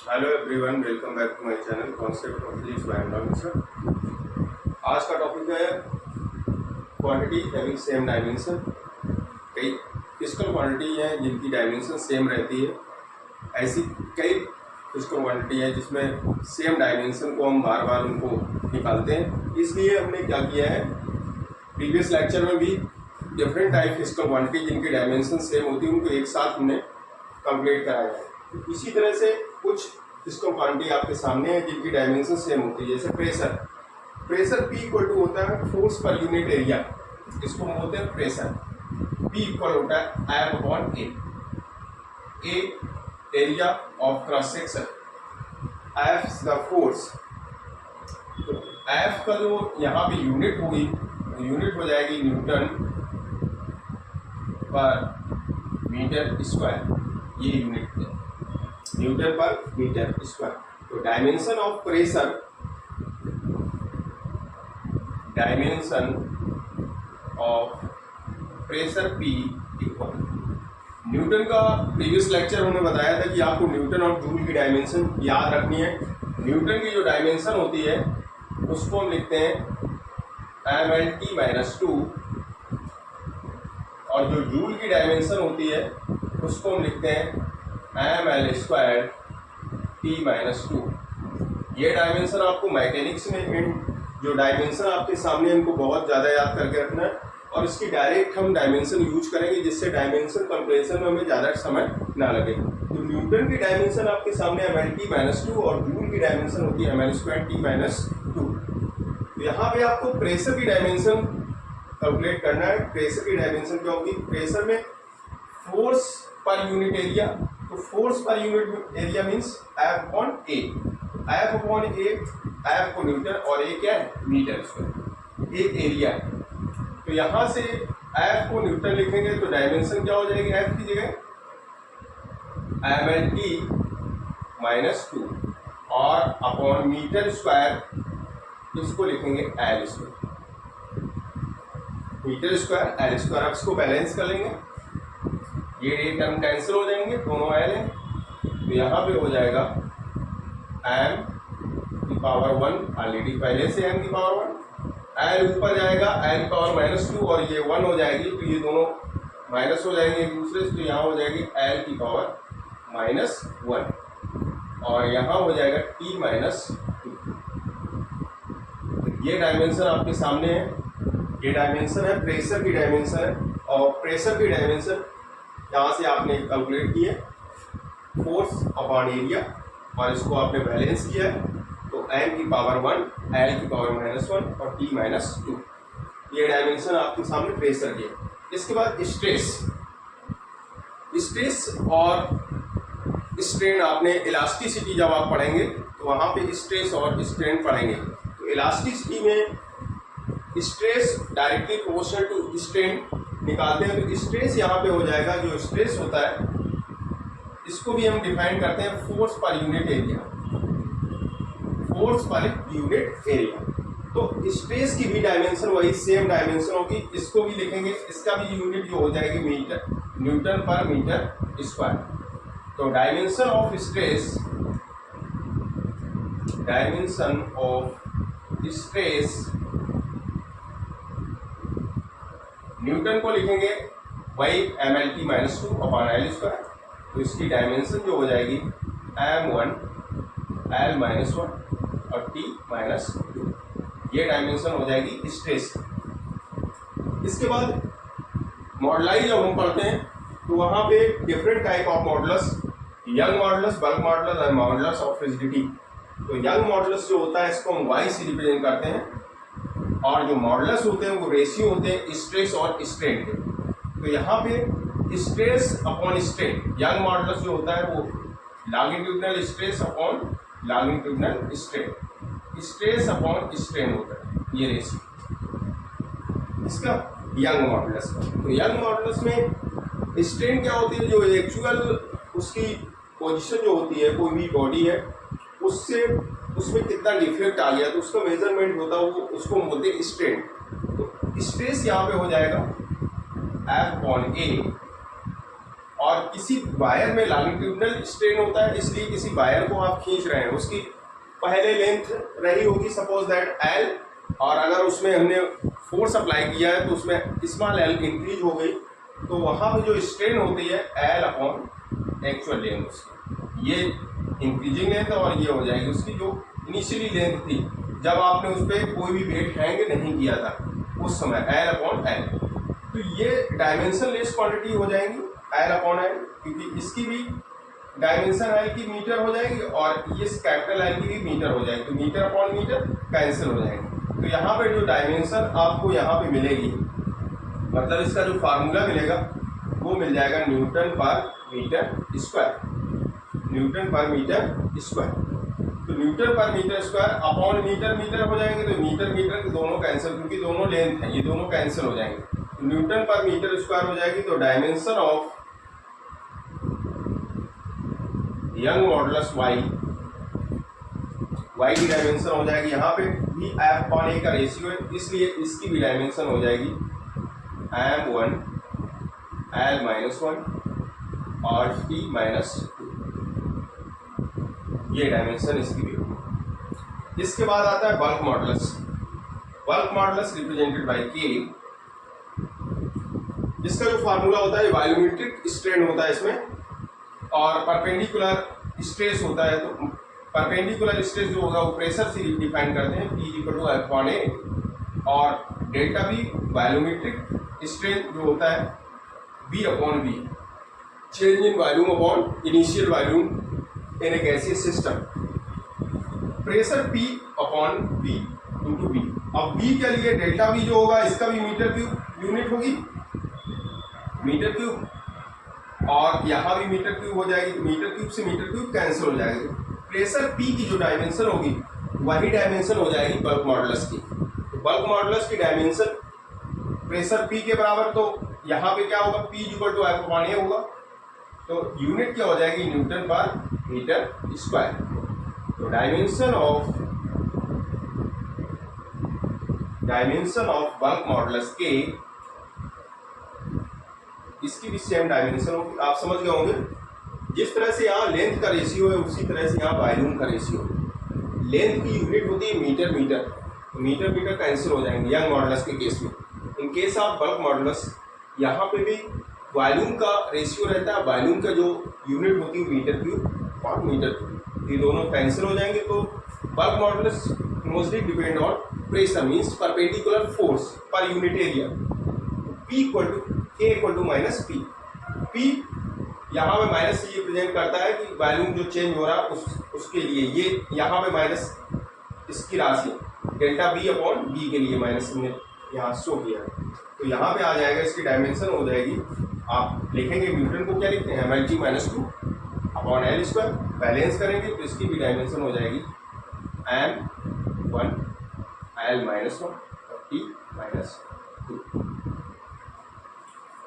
Hello everyone, welcome back to my channel concept of physics by and sir. आज का topic है quantity having same dimension. कई physical quantity हैं जिनकी dimension same रहती है। ऐसी कई फिजिकल क्वांटिटी है जिसमें सेम डायमेंशन को हम बार बार उनको निकालते हैं। इसलिए हमने क्या किया है, प्रीवियस लेक्चर में भी डिफरेंट टाइप फिजिकल क्वांटिटी जिनकी डायमेंशन सेम होती है उनको एक साथ हमने कंप्लीट कराया है। इसी तरह से कुछ फिजिकल क्वांटिटी आपके सामने है जिनकी डायमेंशन सेम होती है। जैसे प्रेशर P इक्वल टू होता है फोर्स पर यूनिट एरिया, इसको हम बोलते हैं प्रेशर। P इक्वल होता है F upon A area of cross section, F the force. तो F का जो यहाँ पे यूनिट होगी, यूनिट हो जाएगी न्यूटन पर मीटर स्क्वायर। ये यूनिट है न्यूटन पर मीटर स्क्वायर। तो dimension of pressure, P equal Newton का न्यूटन लेक्चर हमने बताया था कि आपको न्यूटन और जूल की डायमेंशन याद रखनी है। न्यूटन की जो डायमेंशन होती है उसको हम लिखते हैं mLT-2 और जो जूल की डायमेंशन होती है उसको हम लिखते हैं mL² T-2। ये डायमेंशन आपको मैकेनिक्स में जो डायमेंशन आपके सामने इनको बहुत ज़्यादा याद करके रखना है और इसकी डायरेक्ट हम डायमेंशन यूज करेंगे जिससे डायमेंशन कंप्रेशन में हमें ज़्यादा समय ना लगे। तो न्यूटन की डायमेंशन आपके सामने mLT-2 और जूल की डायमेंशन होती है mL² T-2। तो यहाँ पे आपको प्रेशर की डायमेंशन कैलकुलेट करना है। प्रेशर की डायमेंशन क्या होगी? प्रेशर में फोर्स पर यूनिट एरिया, तो force per unit area means F upon A। F upon A, F को न्यूटन और A क्या है? Metre square. ये एरिया है। तो यहाँ से F को न्यूटन लिखेंगे तो डायमेंशन क्या हो जाएगी? F की जगह mLT-2 और अपॉन मीटर स्क्वायर इसको लिखेंगे L square. Metre square L square. अब इसको बैलेंस कर लेंगे, ये टर्म कैंसिल हो जाएंगे, दोनों L हैं। तो यहाँ पे हो जाएगा m की पावर 1, ऑलरेडी पहले से m की पावर 1, L ऊपर जाएगा l की पावर -2 और ये 1 हो जाएगी, तो ये दोनों माइनस हो जाएंगे एक दूसरे से। तो यहाँ हो जाएगी l की पावर -1 और यहाँ हो जाएगा T-2। ये डायमेंशन आपके सामने है। ये डायमेंशन है, प्रेशर की डायमेंशन है। और प्रेशर की डायमेंशन यहाँ से आपने कैलकुलेट किया फोर्स अपॉन एरिया और इसको आपने बैलेंस किया है। तो m की पावर 1, l की पावर -1 और T-2। ये डायमेंशन आपके सामने प्रेशर की है। इसके बाद स्ट्रेस और स्ट्रेन, आपने इलास्टिसिटी जब आप पढ़ेंगे तो वहाँ पे स्ट्रेस और स्ट्रेन पढ़ेंगे। तो इलास्टिसिटी में stress directly proportional to strain निकालते हैं। तो स्ट्रेस यहाँ पे हो जाएगा, जो स्ट्रेस होता है इसको भी हम डिफाइन करते हैं force per unit area. Force per unit area. तो स्ट्रेस की भी डायमेंशन वही सेम डायमेंशन होगी, इसको भी लिखेंगे। इसका भी यूनिट जो हो जाएगी metre, Newton per metre square. तो डायमेंशन ऑफ स्ट्रेस न्यूटन को लिखेंगे वही mLT-2 अपॉन L स्क्वायर। तो इसकी डायमेंशन जो हो जाएगी m1 L-1 और T-2। ये डायमेंशन हो जाएगी स्ट्रेस। इसके बाद मॉडलाई जब हम पढ़ते हैं तो वहाँ पे different type of modulus, young modulus, bulk modulus और मॉडुलस ऑफ रिजिडिटी। तो यंग मॉडुलस जो होता है इसको हम y से रिप्रेजेंट करते हैं और जो मॉडुलस होते हैं वो रेशियो होते हैं स्ट्रेस और स्ट्रेन के। तो यहाँ पे stress upon strain, young modulus जो होता है वो longitudinal stress upon longitudinal strain, stress upon strain होता है ये रेशियो इसका यंग मॉडुलस का। तो यंग मॉडुलस में स्ट्रेन क्या होती है? जो एक्चुअल उसकी पोजीशन जो होती है, कोई भी बॉडी है उससे उसमें कितना डिफेक्ट आ गया तो उसका मेजरमेंट होता है, वो उसको बोलते हैं स्ट्रेन। तो स्ट्रेस यहाँ पे हो जाएगा F अपॉन A और किसी वायर में लॉन्गिट्यूडिनल स्ट्रेन होता है, इसलिए किसी वायर को आप खींच रहे हैं, उसकी पहले लेंथ रही होगी सपोज दैट एल, और अगर उसमें हमने फोर्स अप्लाई किया है तो उसमें स्मॉल एल इंक्रीज हो गई, तो वहाँ पे जो स्ट्रेन होती है एल अपॉन एक्चुअल लेंथ उसकी, ये इंक्रीजिंग लेंथ और ये हो जाएगी उसकी जो इनिशियली लेंथ थी जब आपने उस पर कोई भी वेट हैंग नहीं किया था उस समय, एल अपॉन एल। तो ये डायमेंशन लेस क्वांटिटी हो जाएंगी एल अपॉन एल, क्योंकि इसकी भी डायमेंशन एल की मीटर हो जाएगी और ये कैपिटल एल की भी मीटर हो जाएगी, तो मीटर अपॉन मीटर कैंसिल हो जाएंगे। तो यहाँ पे जो डायमेंशन आपको यहाँ पे मिलेगी, मतलब इसका जो फार्मूला मिलेगा वो मिल जाएगा newton per metre square, newton per metre square. तो newton per metre square upon metre, metre हो जाएंगे, तो मीटर मीटर दोनों कैंसिल, क्योंकि दोनों लेंथ है, ये दोनों कैंसिल हो जाएंगे, तो न्यूटन पर मीटर स्क्वायर हो जाएगी। तो dimension of Young modulus Y, Y की डायमेंशन हो जाएगी यहाँ पे भी एफ अपॉन ए का रेशियो है, इसलिए इसकी भी डायमेंशन हो जाएगी m1 l-1 और t-2, ये डायमेंशन इसकी भी होगी। इसके बाद आता है bulk modulus. Bulk modulus represented by के, जिसका जो फार्मूला होता है वॉल्यूमेट्रिक स्ट्रेन होता है इसमें, और परपेंडिकुलर स्ट्रेस होता है। तो परपेंडिकुलर स्ट्रेस जो होगा वो प्रेशर से डिफाइन करते हैं, P=F/A, और डेल्टा बी वॉल्यूमेट्रिक स्ट्रेन जो होता है V/V, change in volume upon initial volume in A gaseous system, pressure P/V into V। अब V के लिए डेल्टा V जो होगा इसका भी मीटर क्यूब यूनिट होगी, मीटर क्यूब, और यहाँ भी मीटर क्यूब हो जाएगी, तो मीटर क्यूब से मीटर क्यूब कैंसिल हो जाएगी। प्रेशर P की जो डायमेंशन होगी वही डायमेंशन हो जाएगी बल्क मॉडुलस की। तो बल्क मॉडुलस की डायमेंशन प्रेशर P के बराबर, तो यहाँ पे क्या होगा P=F/A होगा, तो यूनिट क्या हो जाएगी न्यूटन पर मीटर स्क्वायर। तो डायमेंशन ऑफ बल्क मॉडुलस के, इसकी भी सेम डायमेंशन होगी। आप समझ गए होंगे, जिस तरह से यहाँ लेंथ का रेशियो है उसी तरह से यहाँ वॉल्यूम का रेशियो है। लेंथ की यूनिट होती है मीटर मीटर, तो मीटर मीटर कैंसिल हो जाएंगे यंग मॉडुलस के केस में। In case of bulk modulus यहाँ पे भी वॉल्यूम का रेशियो रहता है, वॉल्यूम का जो यूनिट होती है मीटर क्यूब और मीटर क्यूब, ये दोनों कैंसिल हो जाएंगे। तो bulk modulus mostly depend on pressure, means perpendicular force per unit area. P=K=-P, P यहाँ पे माइनस ये रिप्रेजेंट करता है कि वॉल्यूम जो चेंज हो रहा है उसके लिए, ये यहाँ पे माइनस इसकी राशि डेल्टा V/V के लिए माइनस हमने यहाँ शो किया है। तो यहाँ पे आ जाएगा, इसकी डायमेंशन हो जाएगी, आप लिखेंगे न्यूटन को क्या लिखते हैं mlt-2 upon L square, balance करेंगे तो इसकी भी डायमेंशन हो जाएगी m1 l-1 और t-2।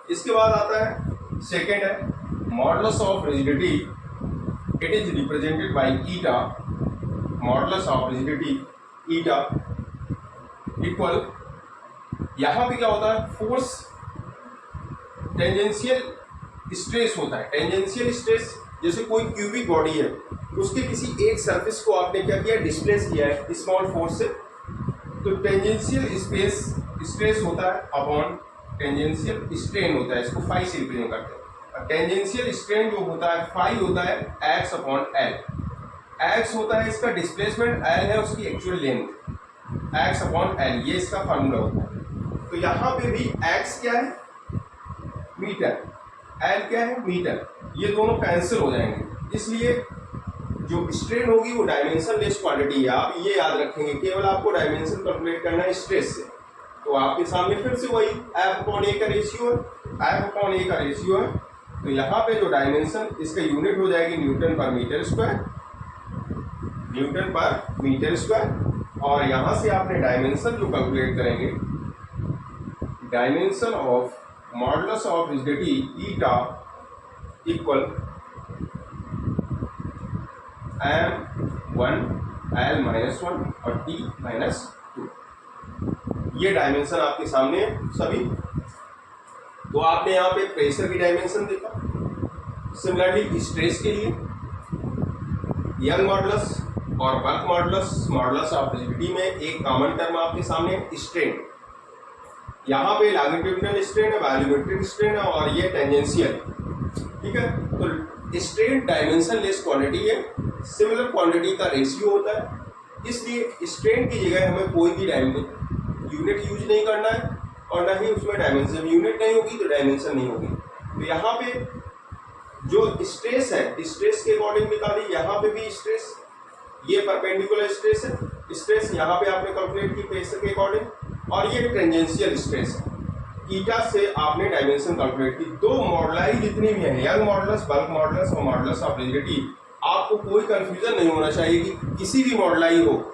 इसके बाद आता है सेकेंड है modulus of rigidity, it is represented by eta, modulus of rigidity eta equal, यहाँ पे क्या होता है फोर्स टेंजेंशियल स्ट्रेस होता है। टेंजेंशियल स्ट्रेस, जैसे कोई क्यूबिक बॉडी है उसके किसी एक सरफेस को आपने क्या किया, डिस्प्लेस किया है स्मॉल फोर्स से, तो टेंजेंशियल स्ट्रेस होता है अपॉन टेंजेंशियल स्ट्रेन होता है, इसको फाई से रिप्रेजेंट करते हैं। टेंजेंशियल स्ट्रेन जो होता है फाई होता है एक्स अपॉन एल, एक्स होता है इसका डिस्प्लेसमेंट, एल है उसकी actual length, x upon L, ये इसका फार्मूला होता है। तो यहाँ पे भी एक्स क्या है मीटर, एल क्या है मीटर, ये दोनों कैंसिल हो जाएंगे, इसलिए जो स्ट्रेन होगी वो डायमेंशन लेस क्वांटिटी है। आप ये याद रखेंगे, केवल आपको डायमेंशन कैलकुलेट करना है स्ट्रेस से। तो आपके सामने फिर से वही F/A का रेशियो है, F/A का रेशियो है। तो यहाँ पे जो डायमेंशन, इसका यूनिट हो जाएगी Newton per metre square, newton per metre square, और यहाँ से आपने डायमेंशन जो कैलकुलेट करेंगे, dimension of modulus of rigidity eta equal m1 l-1 और t-2, ये डायमेंशन आपके सामने सभी। तो आपने यहाँ पे प्रेशर की डायमेंशन देखा, सिमिलरली स्ट्रेस के लिए यंग मॉडुलस और bulk modulus, modulus of rigidity में एक कॉमन टर्म आपके सामने स्ट्रेन। यहाँ पे लॉन्गिट्यूडिनल स्ट्रेन है, वॉल्यूमेट्रिक स्ट्रेन है और ये टेंजेंशियल। ठीक है, तो स्ट्रेन डायमेंशन लेस क्वांटिटी है, सिमिलर क्वांटिटी का रेशियो होता है, इसलिए स्ट्रेन की जगह हमें कोई भी यूनिट यूज नहीं करना है और ना ही उसमें डायमेंशन। यूनिट नहीं होगी तो डायमेंशन नहीं होगी। तो यहाँ पे जो स्ट्रेस है, स्ट्रेस के अकॉर्डिंग निकाली, यहाँ पे भी स्ट्रेस, ये परपेंडिकुलर स्ट्रेस है, स्ट्रेस यहाँ पे आपने कैलकुलेट की प्रेशर के अकॉर्डिंग, और ये टेंजेंशियल स्ट्रेस है, ईटा से आपने डायमेंशन कैलकुलेट की। दो मॉडुलाई जितनी भी है, यंग मॉडुलस, बल्क मॉडुलस और मॉडुलस ऑफ रिजिडिटी, आपको कोई कंफ्यूजन नहीं होना चाहिए कि किसी भी मॉडुलाई हो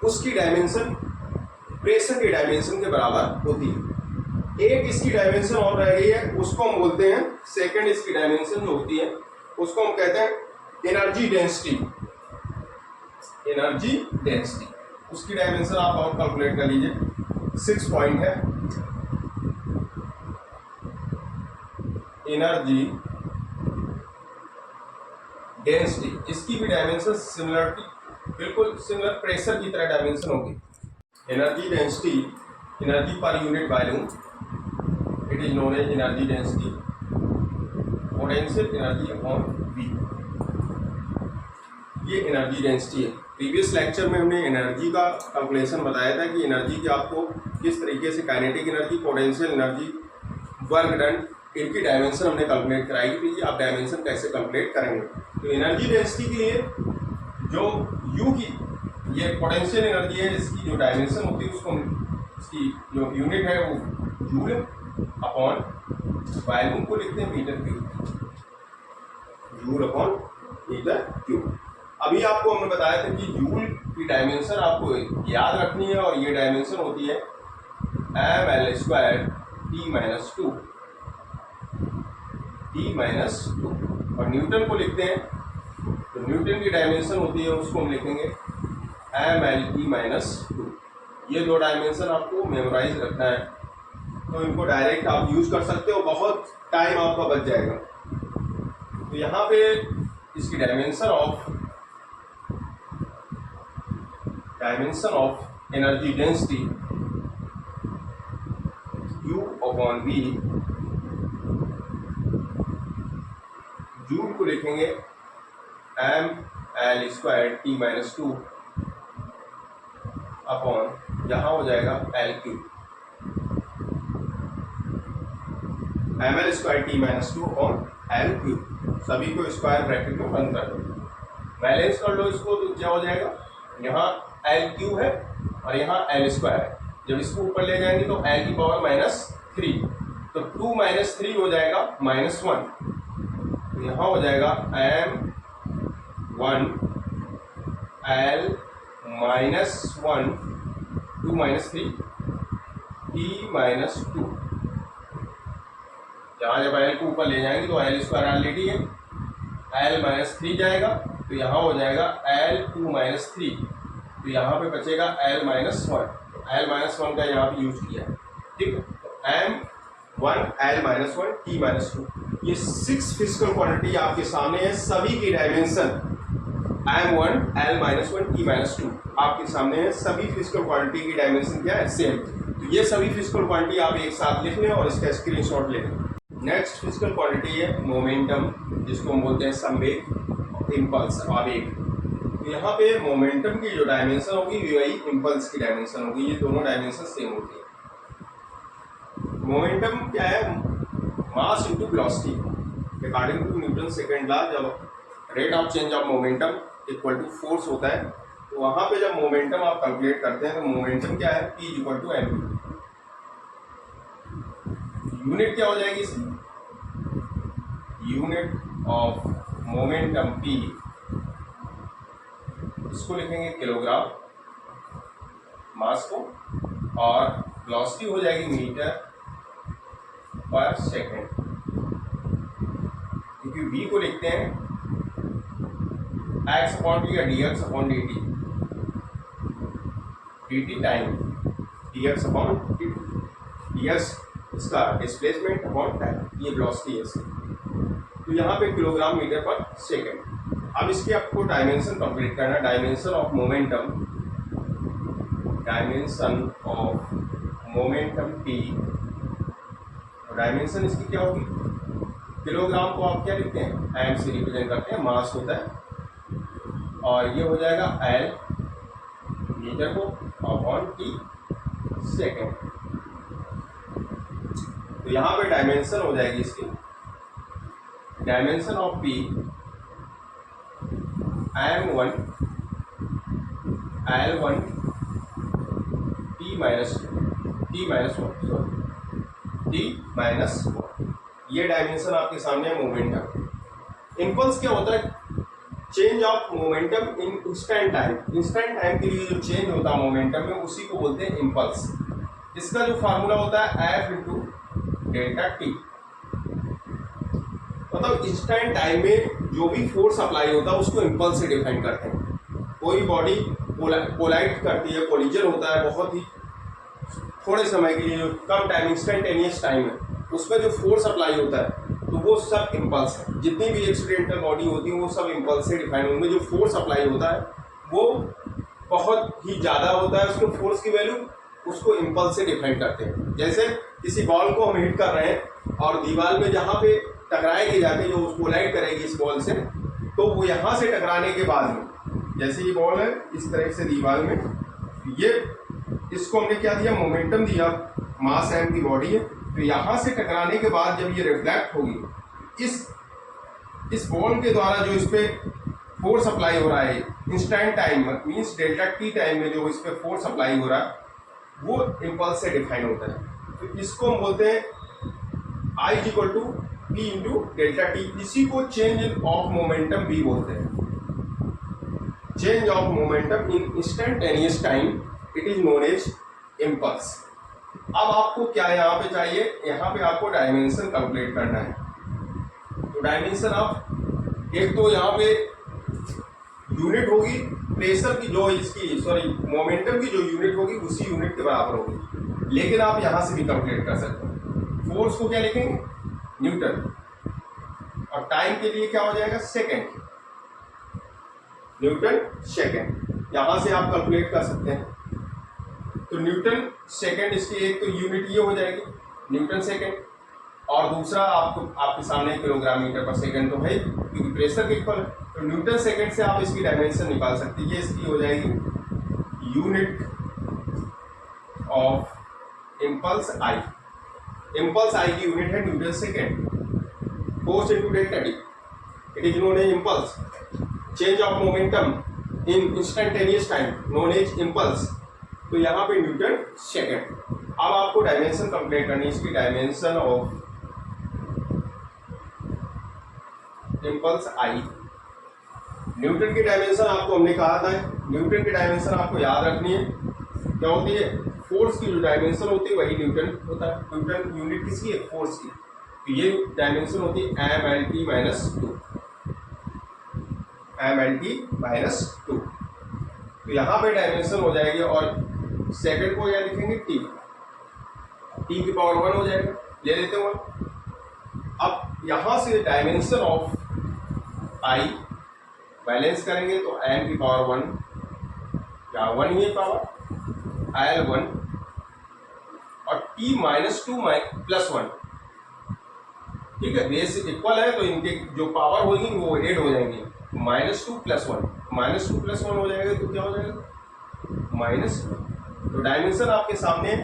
उसकी डायमेंशन प्रेशर के डायमेंशन के बराबर होती है। एक इसकी डायमेंशन और रह गई है, उसको हम बोलते हैं सेकंड इसकी डायमेंशन जो होती है उसको हम कहते हैं एनर्जी डेंसिटी। एनर्जी डेंसिटी उसकी डायमेंशन आप और कैलकुलेट कर लीजिए, 6 पॉइंट है। एनर्जी डेंसिटी, इसकी भी डायमेंशन सिमिलरिटी, बिल्कुल सिमिलर प्रेशर की तरह डायमेंशन होगी। Energy density, energy per unit volume, it is known as energy density, potential energy upon V, ये एनर्जी डेंसिटी है। प्रीवियस लेक्चर में हमने एनर्जी का कैलकुलेशन बताया था कि एनर्जी की आपको किस तरीके से kinetic energy, potential energy, work done, इनकी डायमेंशन हमने कैलकुलेट कराई थी। आप डायमेंशन कैसे कैलकुलेट करेंगे, तो एनर्जी डेंसिटी के लिए जो यू की ये पोटेंशियल एनर्जी है, इसकी जो डायमेंशन होती है उसको, इसकी जो यूनिट है वो जूल अपॉन वॉल्यूम को लिखते हैं metre cube, joule upon metre cube. अभी आपको हमने बताया था कि जूल की डायमेंशन आपको याद रखनी है और ये डायमेंशन होती है ml² T-2, T-2, और न्यूटन को लिखते हैं तो न्यूटन की डायमेंशन होती है उसको हम लिखेंगे mL/-2। ये दो डायमेंशन आपको मेमोराइज रखना है, तो इनको डायरेक्ट आप यूज कर सकते हो, बहुत टाइम आपका बच जाएगा। तो यहाँ पे इसकी dimension of energy density U/V, joule को लिखेंगे mL² T-2 अपॉन, यहाँ हो जाएगा L3, mL² T-2 और L3, सभी को स्क्वायर ब्रैकेट में बंद कर दो, बैलेंस कर लो इसको, तो क्या हो जाएगा, यहाँ L3 है और यहाँ L² है। जब इसको ऊपर ले जाएंगे तो L की पावर -3, तो 2 - 3 हो जाएगा -1, तो यहाँ हो जाएगा m1 L -1 2 - 3 T-2। जहाँ जब L को ऊपर ले जाएंगे तो L² ऑलरेडी है, L -3 जाएगा तो यहाँ हो जाएगा L2 - 3, तो यहाँ पे बचेगा L -1, L -1 का यहाँ पे यूज किया है। ठीक है, m1 L -1 T-2, ये 6 फिजिकल क्वांटिटी आपके सामने है, सभी की डायमेंशन m1 L -1 T-2 आपके सामने है, सभी फिजिकल क्वांटिटी की डायमेंशन क्या है, सेम। तो ये सभी फिजिकल क्वांटिटी आप एक साथ लिख लें और इसका स्क्रीनशॉट ले लें। नेक्स्ट फिजिकल क्वांटिटी है मोमेंटम, जिसको हम बोलते हैं संवेग, इम्पल्स, आवेग। तो यहाँ पे मोमेंटम की जो डायमेंशन होगी वही इम्पल्स की डायमेंशन होगी, ये दोनों डायमेंशन सेम होती है। मोमेंटम क्या है, mass into velocity, according to Newton second law. जब rate of change of momentum equal to force होता है, तो वहाँ पे जब मोमेंटम आप कैलकुलेट करते हैं तो मोमेंटम क्या है, P = mv। यूनिट क्या हो जाएगी इसकी, यूनिट ऑफ मोमेंटम P, इसको लिखेंगे किलोग्राम मास को, और वेलोसिटी हो जाएगी मीटर पर सेकेंड, क्योंकि v को लिखते हैं x/t या dx/dt, dt time, dx/dt, dx इसका डिस्प्लेसमेंट अपॉन टाइम, ये वेलोसिटी है इसकी। तो तो यहाँ पे किलोग्राम मीटर पर सेकेंड। अब इसके आपको डायमेंशन कंप्लीट करना है। Dimension of momentum P, dimension इसकी क्या होगी, किलोग्राम को आप क्या लिखते हैं, एम से रिप्रेजेंट करते हैं, मास होता है, और ये हो जाएगा एल मीटर को अपॉन टी सेकेंड। तो यहाँ पे डायमेंशन हो जाएगी इसकी, dimension of P M1 L1 T minus 1, ये डायमेंशन आपके सामने है मोमेंटम। इम्पल्स क्या होता है, change of momentum in instant time. Instant time के लिए जो चेंज होता है मोमेंटम में, उसी को बोलते हैं इम्पल्स। इसका जो फार्मूला होता है F इंटू डेल्टा टी। मतलब इंस्टेंट टाइम में जो भी फोर्स अप्लाई होता है उसको इम्पल्स से डिफाइन करते हैं। कोई बॉडी कोलाइड करती है, कोलिजन होता है बहुत ही थोड़े समय के लिए, जो कम टाइम इंस्टेंटेनियस टाइम है, उसमें जो फोर्स अप्लाई होता है तो वो सब इम्पल्स है। जितनी भी एक्सीडेंटल बॉडी होती है वो सब इम्पल्स से डिफाइन। उनमें जो फोर्स अप्लाई होता है वो बहुत ही ज़्यादा होता है, उसको फोर्स की वैल्यू उसको इम्पल्स से डिफाइन करते हैं। जैसे किसी बॉल को हम हिट कर रहे हैं और दीवार में जहाँ पे टकराएगी जाके, जो कोलाइड करेगी इस बॉल से, तो वो यहाँ से टकराने के बाद में, जैसे ये बॉल है इस तरह से दीवार में, ये इसको हमने क्या दिया, मोमेंटम दिया, मास एम की बॉडी है, तो यहाँ से टकराने के बाद जब ये रिफ्लेक्ट होगी, इस बॉल के द्वारा जो इस पे फोर्स अप्लाई हो रहा है instant time means delta T time में, जो इस पे फोर्स अप्लाई हो रहा है वो इम्पल्स से डिफाइन होता है। तो इसको हम बोलते हैं I equal to P into delta T. इसी को चेंज ऑफ मोमेंटम भी बोलते हैं। Change of momentum in instantaneous time, it is known as impulse. अब आपको क्या यहाँ पे चाहिए, यहाँ पे आपको डायमेंशन कैलकुलेट करना है। तो डायमेंशन ऑफ, एक तो यहाँ पे यूनिट होगी प्रेशर की, जो इसकी मोमेंटम की जो यूनिट होगी उसी यूनिट के बराबर होगी, लेकिन आप यहाँ से भी कैलकुलेट कर सकते हैं। फोर्स को क्या लिखेंगे, न्यूटन, और टाइम के लिए क्या हो जाएगा, सेकेंड, न्यूटन सेकेंड। यहाँ से आप कैलकुलेट कर सकते हैं। तो न्यूटन सेकेंड, इसकी एक तो यूनिट ये हो जाएगी न्यूटन सेकेंड, और दूसरा आपके सामने किलोग्राम मीटर पर सेकेंड तो है क्योंकि प्रेशर के इक्वल है। तो न्यूटन सेकेंड से आप इसकी डायमेंशन निकाल सकते हैं। ये इसकी हो जाएगी unit of impulse I. Impulse I की यूनिट है Newton second. Force into delta t, it is known as impulse. Change of momentum in instantaneous time known as impulse. तो यहाँ पे न्यूटन सेकेंड। अब आपको डायमेंशन कंप्लीट करनी है। इसकी dimension of impulse I, Newton की डायमेंशन आपको हमने कहा था, न्यूटन की डायमेंशन आपको याद रखनी है। क्या होती है, फोर्स की जो डायमेंशन होती है वही न्यूटन होता है। न्यूटन यूनिट किसकी है, फोर्स की। तो ये डायमेंशन होती है MLT माइनस 2, MLT माइनस 2। तो यहाँ पे डायमेंशन हो जाएगी, और सेकंड को क्या लिखेंगे, T की पावर 1 हो जाएगा, ले लेते हैं 1। अब यहाँ से डायमेंशन ऑफ I बैलेंस करेंगे तो m की पावर 1 या 1 ही पावर L1 और T माइनस 2 प्लस 1, ठीक है, बेस इक्वल है तो इनके जो पावर होगी वो एड हो जाएंगे। -2 + 1, -2 + 1 हो जाएगा तो क्या हो जाएगा, -1। तो डायमेंशन आपके सामने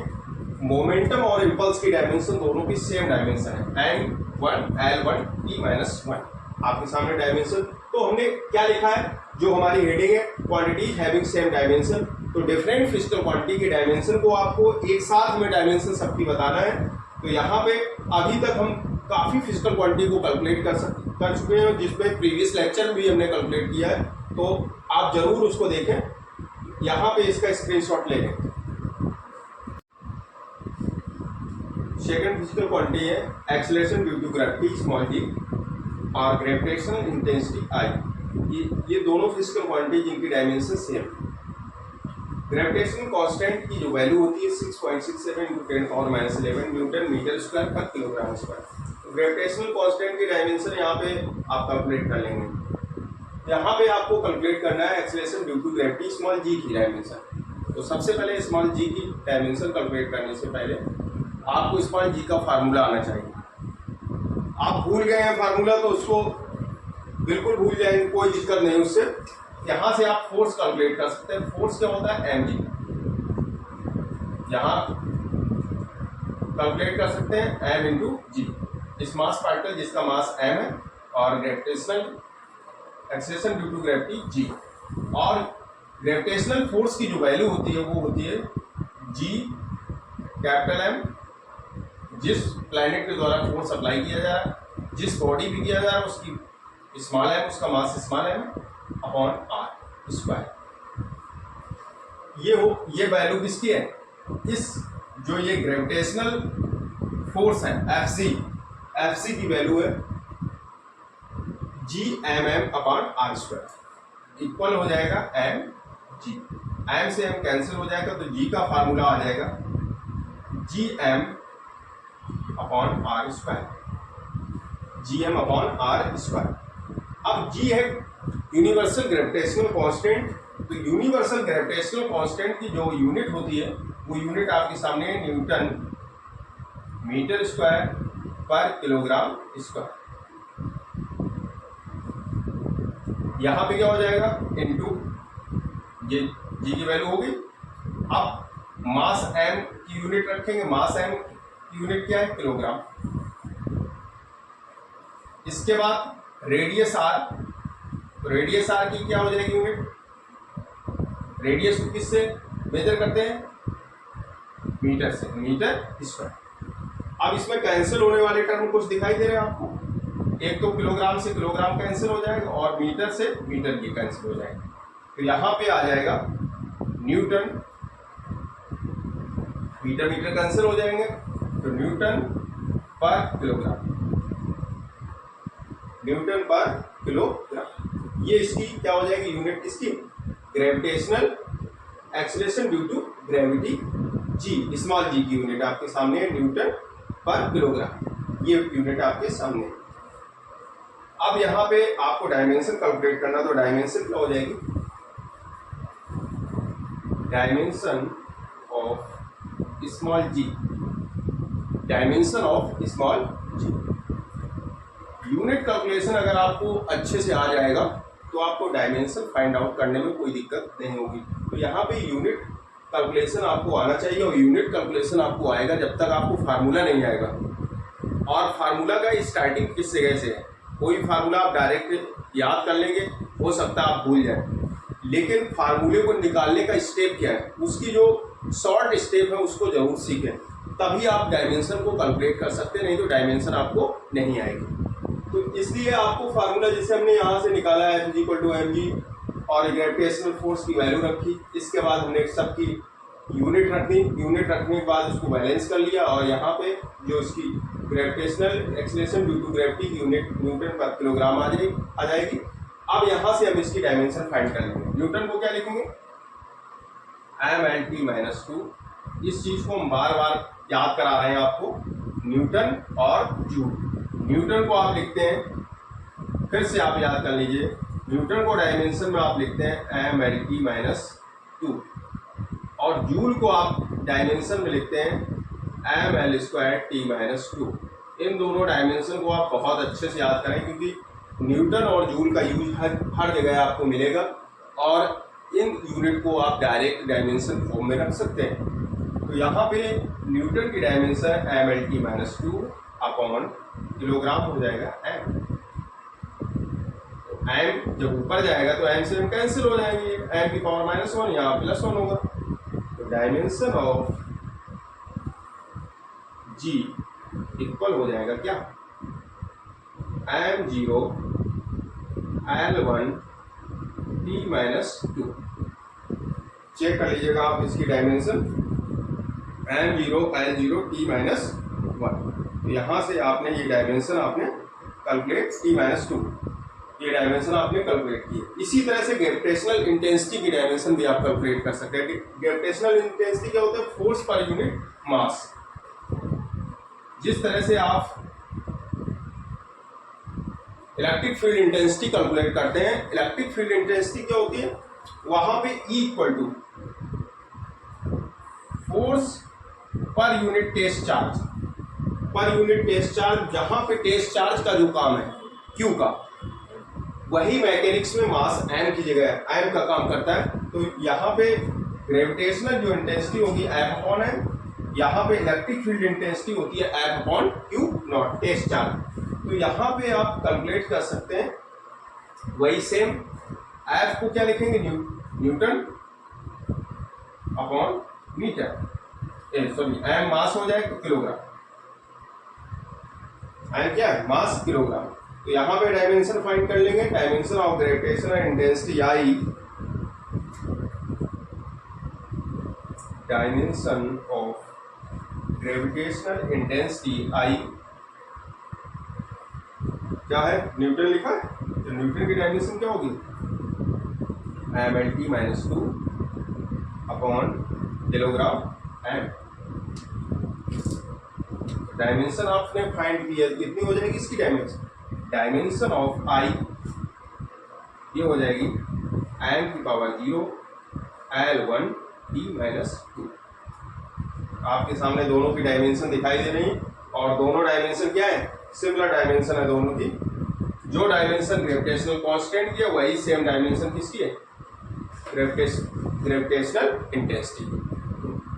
मोमेंटम और इम्पल्स की डायमेंशन दोनों की सेम डायमेंशन है, M1 L1 T माइनस 1 आपके सामने डायमेंशन। तो हमने क्या लिखा है, जो हमारी हेडिंग है, क्वांटिटी हैविंग सेम डायमेंशन। तो डिफरेंट फिजिकल क्वांटिटी के डायमेंशन को आपको एक साथ में डायमेंशन सबकी बताना है। तो यहाँ पे अभी तक हम काफ़ी फिजिकल क्वांटिटी को कैलकुलेट कर चुके हैं, जिसमें प्रीवियस लेक्चर भी हमने कैलकुलेट किया है, तो आप जरूर उसको देखें। यहाँ पे इसका स्क्रीनशॉट ले लें। सेकंड फिजिकल क्वांटिटी है acceleration due to gravity small g और ग्रेविटेशनल इंटेंसिटी I। ये दोनों फिजिकल क्वांटिटी जिनकी डायमेंशन सेम। ग्रेविटेशनल कांस्टेंट की जो वैल्यू होती है 6.67 × 10⁻11 newton metre square per kilogram square. Gravitational constant की डायमेंशन यहाँ पे आप कैलकुलेट कर लेंगे। यहाँ पे आपको कैलकुलेट करना है acceleration due to gravity small g की डायमेंशन। तो सबसे पहले स्मॉल जी की डायमेंशन कैलकुलेट करने से पहले आपको स्मॉल जी का फार्मूला आना चाहिए। आप भूल गए हैं फार्मूला तो उसको बिल्कुल भूल जाएंगे, कोई दिक्कत नहीं उससे। यहाँ से आप फोर्स कैलकुलेट कर सकते हैं। फोर्स क्या होता है? mg। यहाँ कैलकुलेट कर सकते हैं m इंटू जी। इस मास पार्टिकल जिसका मास m है और gravitational acceleration due to gravity g। और ग्रेविटेशनल फोर्स की जो वैल्यू होती है वो होती है g कैपिटल M, जिस प्लैनेट के द्वारा फोर्स अप्लाई किया जा रहा है, जिस बॉडी भी किया जा रहा है उसकी स्मॉल m, उसका mass small m upon r square. ये वैल्यू किसकी है? इस जो ये ग्रेविटेशनल फोर्स है एफ की वैल्यू है Gmm upon r square, equal हो जाएगा mg। m से m कैंसिल हो जाएगा तो g का फार्मूला आ जाएगा Gm upon r square, Gm upon r square. अब g है यूनिवर्सल ग्रेविटेशनल कांस्टेंट। तो यूनिवर्सल ग्रेविटेशनल कांस्टेंट की जो यूनिट होती है वो यूनिट आपके सामने है Newton metre square per kilogram square. यहाँ पे क्या हो जाएगा? इनटू ये जी की वैल्यू होगी। अब मास m की यूनिट रखेंगे। मास m की यूनिट क्या है? किलोग्राम। इसके बाद रेडियस r, तो रेडियस r की क्या हो जाएगी यूनिट? रेडियस को किससे मेजर करते हैं? मीटर से, मीटर स्क्वायर। अब इसमें कैंसिल होने वाले टर्म कुछ दिखाई दे रहे हैं आपको? एक तो किलोग्राम से किलोग्राम कैंसिल हो जाएगा और मीटर से मीटर ये कैंसिल हो जाएगा। तो यहाँ पे आ जाएगा न्यूटन, मीटर मीटर कैंसिल हो जाएंगे तो newton per kilogram, Newton per kilogram. ये इसकी क्या हो जाएगी यूनिट? इसकी gravitational acceleration due to gravity g, small g की यूनिट आपके सामने है न्यूटन पर किलोग्राम। ये यूनिट आपके सामने है। अब यहाँ पे आपको डायमेंशन कैलकुलेट करना, तो डायमेंशन क्या हो जाएगी? Dimension of small G, dimension of small G. Unit calculation अगर आपको अच्छे से आ जाएगा तो आपको डायमेंशन फाइंड आउट करने में कोई दिक्कत नहीं होगी। तो यहाँ पे यूनिट कैलकुलेशन आपको आना चाहिए, और यूनिट कैलकुलेशन आपको आएगा जब तक आपको फार्मूला नहीं आएगा। और फार्मूला का स्टार्टिंग किस जगह से है? कोई फार्मूला आप डायरेक्ट याद कर लेंगे, हो सकता है आप भूल जाएं, लेकिन फार्मूले को निकालने का स्टेप क्या है, उसकी जो शॉर्ट स्टेप है उसको जरूर सीखें, तभी आप डायमेंशन को कैलकुलेट कर सकते हैं, नहीं तो डायमेंशन आपको नहीं आएगी। तो इसलिए आपको फार्मूला जैसे हमने यहाँ से निकाला है F=mg और ग्रेविटेशनल फोर्स की वैल्यू रखी, इसके बाद हमने सबकी यूनिट रखनी, यूनिट रखने के बाद उसको बैलेंस कर लिया, और यहाँ पे जो इसकी gravitational acceleration due to gravity की यूनिट न्यूटन पर किलोग्राम आ जाएगी। अब यहाँ से हम इसकी डायमेंशन फाइंड कर लेंगे। न्यूटन को क्या लिखेंगे? m/2। इस चीज़ को हम बार बार याद करा रहे हैं आपको, न्यूटन और जूल। न्यूटन को आप लिखते हैं, फिर से आप याद कर लीजिए, न्यूटन को डायमेंशन में आप लिखते हैं m/2, और जूल को आप डायमेंशन में लिखते हैं mL²T-2। इन दोनों डायमेंशन को आप बहुत अच्छे से याद करें, क्योंकि न्यूटन और जूल का यूज हर जगह आपको मिलेगा, और इन यूनिट को आप डायरेक्ट डायमेंशन फॉर्म में रख सकते हैं। तो यहाँ पे न्यूटन की डायमेंशन mL/2 अपॉन किलोग्राम हो जाएगा m। m जब ऊपर जाएगा तो m से m कैंसिल हो जाएंगे, m⁻⁻1 यहाँ +1 होगा। तो डायमेंशन ऑफ g इक्वल हो जाएगा क्या? m0 L1 T-2। चेक कर लीजिएगा आप इसकी डायमेंशन, m0 L0 T-1। तो यहाँ से आपने ये डायमेंशन आपने कैलकुलेट T-2, ये डायमेंशन आपने कैलकुलेट की। इसी तरह से ग्रेविटेशनल इंटेंसिटी की डायमेंशन भी आप कैलकुलेट कर सकते हैं। ग्रेविटेशनल इंटेंसिटी क्या होता है? Force per unit mass. जिस तरह से आप इलेक्ट्रिक फील्ड इंटेंसिटी कैलकुलेट करते हैं। इलेक्ट्रिक फील्ड इंटेंसिटी क्या होती है, वहां पे E equal to force per unit test charge, per unit test charge, जहां पे टेस्ट चार्ज का जो काम है Q का, वही मैकेनिक्स में मास m की जगह m का काम करता है। तो यहाँ पे ग्रेविटेशनल जो इंटेंसिटी होगी F/m, यहाँ पे इलेक्ट्रिक फील्ड इंटेंसिटी होती है F/Q0 टेस्ट चार्ज। तो यहाँ पे आप कैलकुलेट कर सकते हैं वही सेम। F को क्या लिखेंगे, newton upon metre, sorry m mass हो जाए तो किलोग्राम, m क्या है, मास किलोग्राम। तो यहाँ पे डायमेंशन फाइंड कर लेंगे, dimension of gravitational intensity I, dimension of gravitational intensity I क्या है, न्यूटन लिखा है। तो न्यूटन की डायमेंशन क्या होगी, mLT minus 2 upon kilogram m। Dimension आपने फाइंड किया, कितनी हो जाएगी इसकी डायमेंशन, डायमेंशन ऑफ I ये हो जाएगी m की पावर 0 L1 T माइनस 2। आपके सामने दोनों की डायमेंशन दिखाई दे रही है, और दोनों डायमेंशन क्या है, सिमिलर डायमेंशन है दोनों की। जो डायमेंशन ग्रेविटेशनल कांस्टेंट की है वही सेम डायमेंशन किसकी है, gravitational intensity.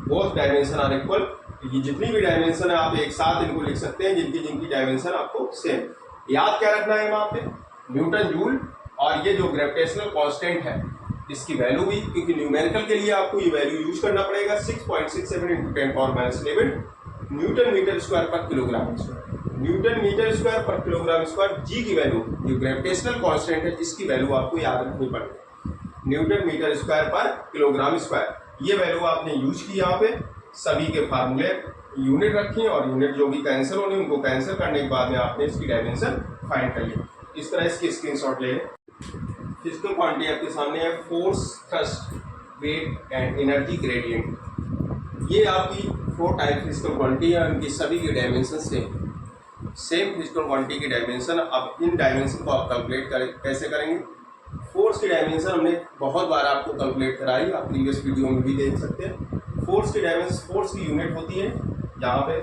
Both dimension are equal. ये जितनी भी डायमेंशन है आप एक साथ इनको लिख सकते हैं, जिनकी डायमेंशन आपको सेम। याद क्या रखना है वहां पे, न्यूटन जूल, और ये जो ग्रेविटेशनल कांस्टेंट है इसकी वैल्यू भी, क्योंकि न्यूमेरिकल के लिए आपको ये वैल्यू यूज करना पड़ेगा, 6.67 × 10⁻11 newton metre square per kilogram square. Newton metre square per kilogram square, G की वैल्यू, जो ग्रेविटेशनल कांस्टेंट है इसकी वैल्यू आपको याद रखनी पड़ेगी, Newton metre square per kilogram square. ये वैल्यू आपने यूज की यहाँ पे, सभी के फार्मूले यूनिट रखी, और यूनिट जो भी कैंसिल होने उनको कैंसिल करने के बाद में आपने इसकी डायमेंशन फाइंड कर ली। इस तरह इसकी स्क्रीनशॉट ले लें। फिजिकल क्वांटिटी आपके सामने है, force, thrust, weight and energy gradient. ये आपकी 4 टाइप फिजिकल क्वांटिटी है, उनकी सभी की डायमेंशन सेम फिजिकल क्वांटिटी की डायमेंशन। अब इन डायमेंशन को आप कैलकुलेट कैसे करेंगे। फोर्स की डायमेंशन हमने बहुत बार आपको कैलकुलेट कराई, आप प्रीवियस वीडियो में भी देख सकते हैं। फोर्स की डायमेंशन, फोर्स की यूनिट होती है, यहाँ पे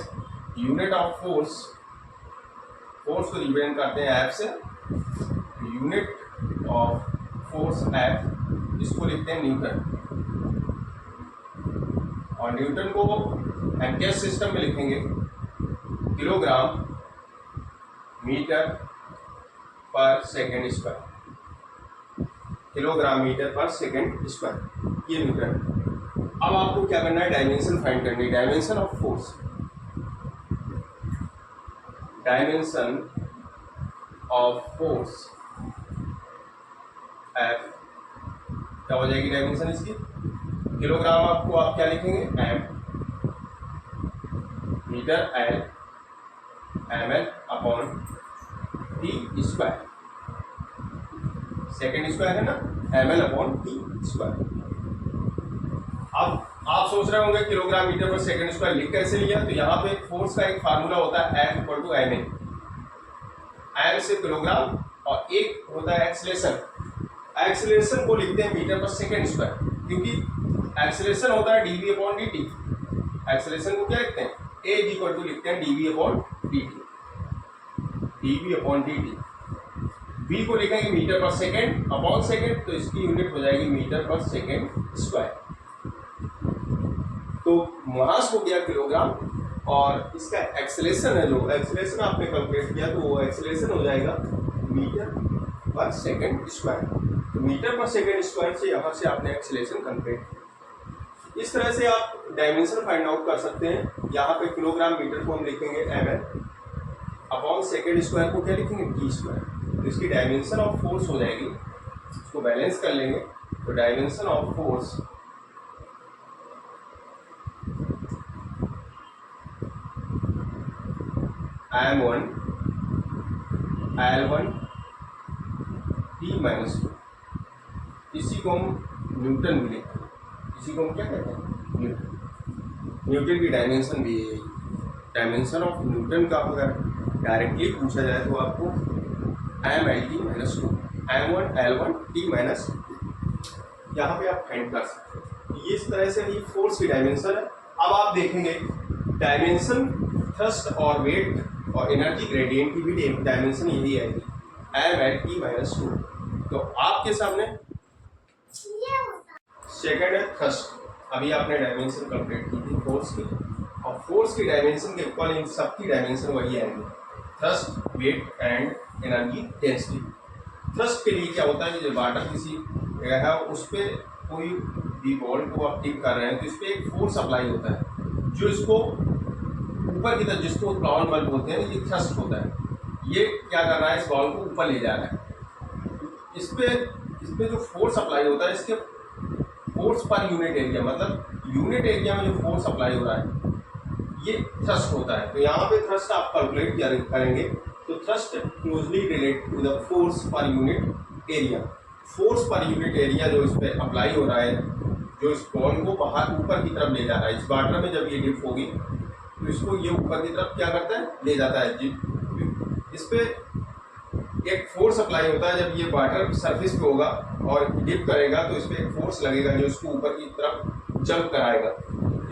यूनिट ऑफ फोर्स, फोर्स को रिप्रेजेंट करते हैं F से, यूनिट ऑफ फोर्स F, इसको लिखते हैं न्यूटन, और न्यूटन को एम्पियर सिस्टम में लिखेंगे किलोग्राम मीटर पर सेकेंड स्क्वायर, किलोग्राम मीटर पर सेकेंड स्क्वायर, ये न्यूटन। अब आपको क्या करना है, डायमेंशन फाइंड करनी है, dimension of force, dimension of force F क्या हो जाएगी डायमेंशन इसकी, किलोग्राम आपको आप क्या लिखेंगे, m, metre L, ml upon t square, second square है ना, ml अपॉन t स्क्वायर। अब आप सोच रहे होंगे किलोग्राम मीटर पर सेकेंड स्क्वायर लिख कैसे लिया, तो यहाँ पे फोर्स का एक फार्मूला होता है F equal to ma, m से किलोग्राम, और एक होता है एक्सीलरेशन, एक्सीलरेशन को लिखते हैं मीटर पर सेकेंड स्क्वायर, क्योंकि एक्सीलरेशन होता है dv अपॉन dt। एक्सीलरेशन को क्या लिखते हैं, a इक्वल टू लिखते हैं dv upon dt, dv upon dt। v को लिखेंगे मीटर पर सेकेंड अपॉन सेकेंड, तो इसकी यूनिट हो जाएगी मीटर पर सेकेंड स्क्वायर। तो मास हो गया किलोग्राम, और इसका एक्सीलरेशन है, जो एक्सीलरेशन आपने कैलकुलेट किया तो वो एक्सीलरेशन हो जाएगा मीटर पर सेकेंड स्क्वायर। तो मीटर पर सेकेंड स्क्वायर से यहाँ से आपने एक्सीलरेशन कैलकुलेट। इस तरह से आप डायमेंशन फाइंड आउट कर सकते हैं। यहाँ पे किलोग्राम मीटर को हम लिखेंगे ml, अपॉन सेकेंड स्क्वायर को क्या लिखेंगे, t स्क्वायर। तो इसकी डायमेंशन ऑफ फोर्स हो जाएगी, इसको बैलेंस कर लेंगे, तो dimension of force m1 L1 T minus 2, इसी को हम न्यूटन भी लिखते हैं, इसी को हम क्या कहते हैं, न्यूटन। न्यूटन की डायमेंशन भी है, डायमेंशन ऑफ न्यूटन का अगर डायरेक्टली पूछा जाए तो आपको M L T minus two, M one L one T minus, यहाँ पे आप फाइंड कर सकते हो। ये इस तरह से ये फोर्स की डायमेंशन है। अब आप देखेंगे डायमेंशन थ्रस्ट और वेट और एनर्जी ग्रेडियंट की भी डायमेंशन यही आएगी, M L T minus two. तो आपके सामने सेकेंड है थ्रस्ट। अभी आपने डायमेंशन कंप्लीट की थी फोर्स की, और फोर्स की डायमेंशन के इक्वल इन सबकी डायमेंशन वही आएंगे, thrust, weight and energy density. Thrust के लिए क्या होता है, जो वाटर किसी जगह है उस पर कोई भी बॉल को आप टिप कर रहे हैं तो इस पर एक फोर्स अप्लाई होता है जो इसको ऊपर की तरफ, जिसको क्राउन बल बोलते हैं, ये थ्रस्ट होता है। ये क्या कर रहा है, इस बॉल को ऊपर ले जा रहा है। इस पे जो फोर्स अप्लाई होता है, इसके फोर्स पर यूनिट एरिया, मतलब यूनिट एरिया में जो फोर्स अप्लाई हो रहा है ये थ्रस्ट होता है। तो यहाँ पे थ्रस्ट आप कैलकुलेट करेंगे तो thrust closely related to the force per unit area. Force per unit area जो इस पर अप्लाई हो रहा है, जो इस बॉल को बाहर ऊपर की तरफ ले जा रहा है, इस वाटर में जब ये डिप होगी तो इसको ये ऊपर की तरफ क्या करता है, ले जाता है। इस पे एक फोर्स अप्लाई होता है, जब ये वाटर सरफेस पे होगा और डिप करेगा तो इस पर एक फोर्स लगेगा जो इसको ऊपर की तरफ जंप कराएगा,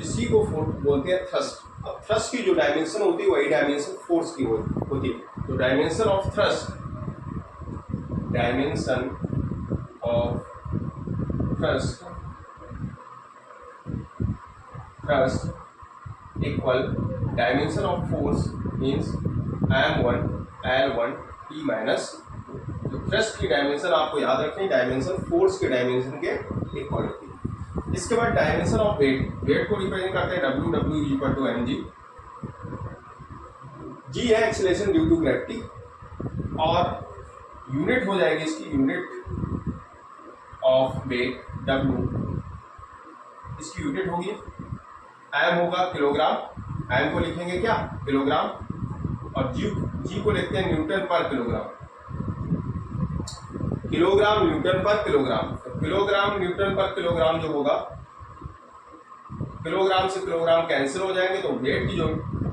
इसी को बोलते हैं थ्रस्ट। अब थ्रस्ट की जो डायमेंशन होती है वही डायमेंशन फोर्स की होती है। तो dimension of thrust equal dimension of force means m1 l1 t minus. तो थ्रस्ट की डायमेंशन आपको याद रखनी, डायमेंशन फोर्स के डायमेंशन के इक्वल होती है। इसके बाद डायमेंशन ऑफ वेट, वेट को रिप्रेजेंट करते हैं w equal to mg। g है एक्सेलरेशन ड्यू टू ग्रेविटी, और यूनिट हो जाएगी इसकी, यूनिट ऑफ वेट w, इसकी यूनिट होगी m होगा किलोग्राम, m को लिखेंगे क्या, किलोग्राम, और g को लिखते हैं Newton per kilogram, kilogram Newton per kilogram. तो किलोग्राम न्यूटन पर किलोग्राम जो होगा, किलोग्राम से किलोग्राम कैंसिल हो जाएंगे तो वेट की जो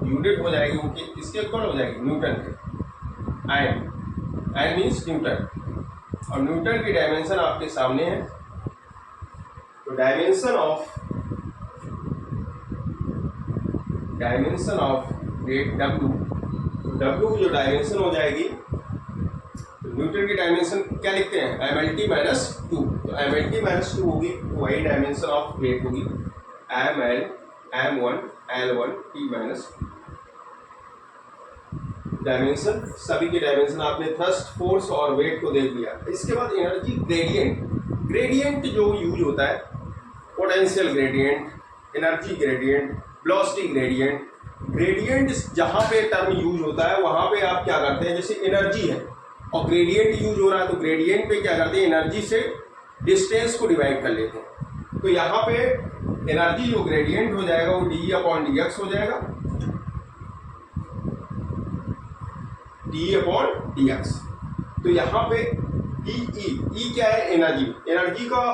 यूनिट हो जाएगी वो किसके इक्वल हो जाएगी, न्यूटन के। एन मीन्स न्यूटन, और न्यूटन की डायमेंशन आपके सामने है। तो डायमेंशन ऑफ वेट w की जो डायमेंशन हो जाएगी, तो न्यूटन की डायमेंशन क्या लिखते हैं, mlt माइनस टू। तो mlt माइनस टू होगी, तो वही डायमेंशन ऑफ वेट होगी m1 l1 t minus. Dimension सभी के डायमेंशन आपने थ्रस्ट, फोर्स और वेट को देख लिया। इसके बाद एनर्जी ग्रेडियंट जो यूज होता है, potential gradient, energy gradient, velocity gradient. Gradient जहाँ पे टर्म यूज होता है वहाँ पे आप क्या करते हैं, जैसे एनर्जी है और ग्रेडियंट यूज हो रहा है तो ग्रेडियंट पे क्या करते हैं, एनर्जी से डिस्टेंस को डिवाइड कर लेते हैं। तो यहाँ पे एनर्जी जो ग्रेडियंट हो जाएगा वो d/dx हो जाएगा, d/dx। तो यहाँ पे e क्या है, एनर्जी का